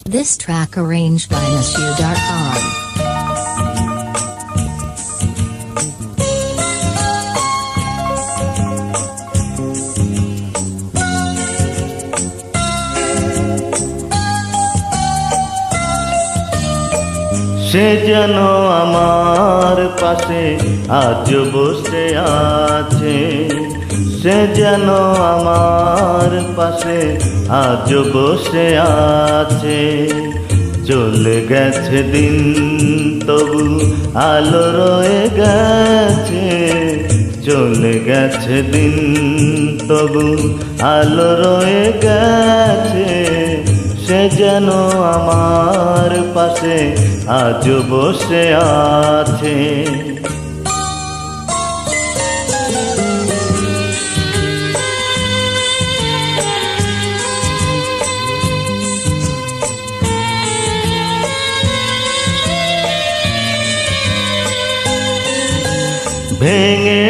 This track arranged by Nashu.com. সে যেন আমার পাশে আজ বসে আছে, সে যেন আমার পাশে আজ বসে আছে। চলে গেছে দিন তবু আলো রয়ে গেছে, চলে গেছে দিন তবু আলো রয়ে গেছে। সে যেন আমার পাশে আজ বসে আছে। ভেঙে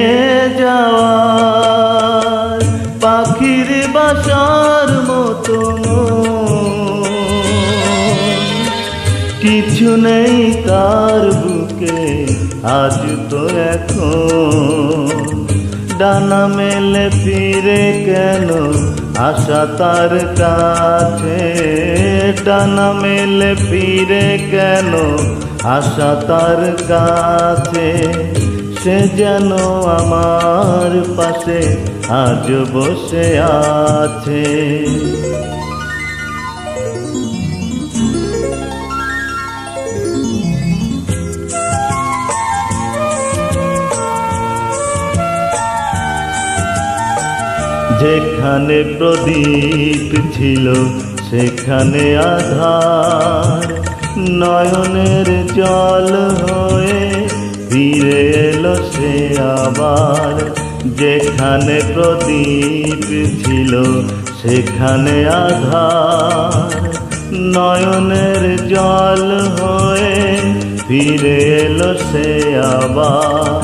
যাওয়া পাখির বাসার মতো কিছু নেই তার বুকে আজ তো এখন। ডানা মেলে ফিরে কেন আশা তার কাছে, ডানা মেলে ফিরে কেন আশা তার কাছে। সে যেন আমার পাশে আজ বসে আছে। যেখানে প্রদীপ ছিল সেখানে আধার, নয়নের জল হয়ে ফিরে এলো সে আবার। যেখানে প্রদীপ ছিল সেখানে আধার, নয়নের জল হয়ে ফিরে এলো সে আবার।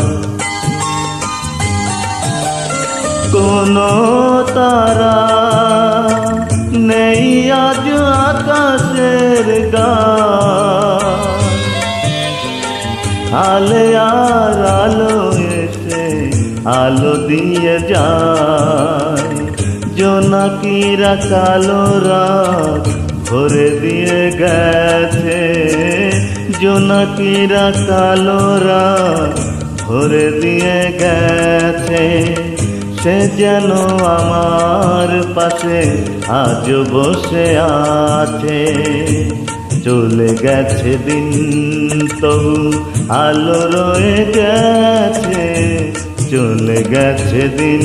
কোনো তারা নেই আজ আকাশের গান, আলে আর আলো এসে আলো দিয়ে যায়। জোনাকিরা কালো রাত ভরে দিয়ে গেছে, জোনাকিরা কালো রাত ভরে দিয়ে গেছে। সে যেন আমার পাশে আজ বসে আছে। চলে গেছে দিন তবু আলো রয়ে গেছে, চলে গেছে দিন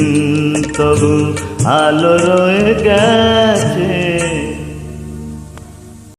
তবু আলো রয়ে গেছে।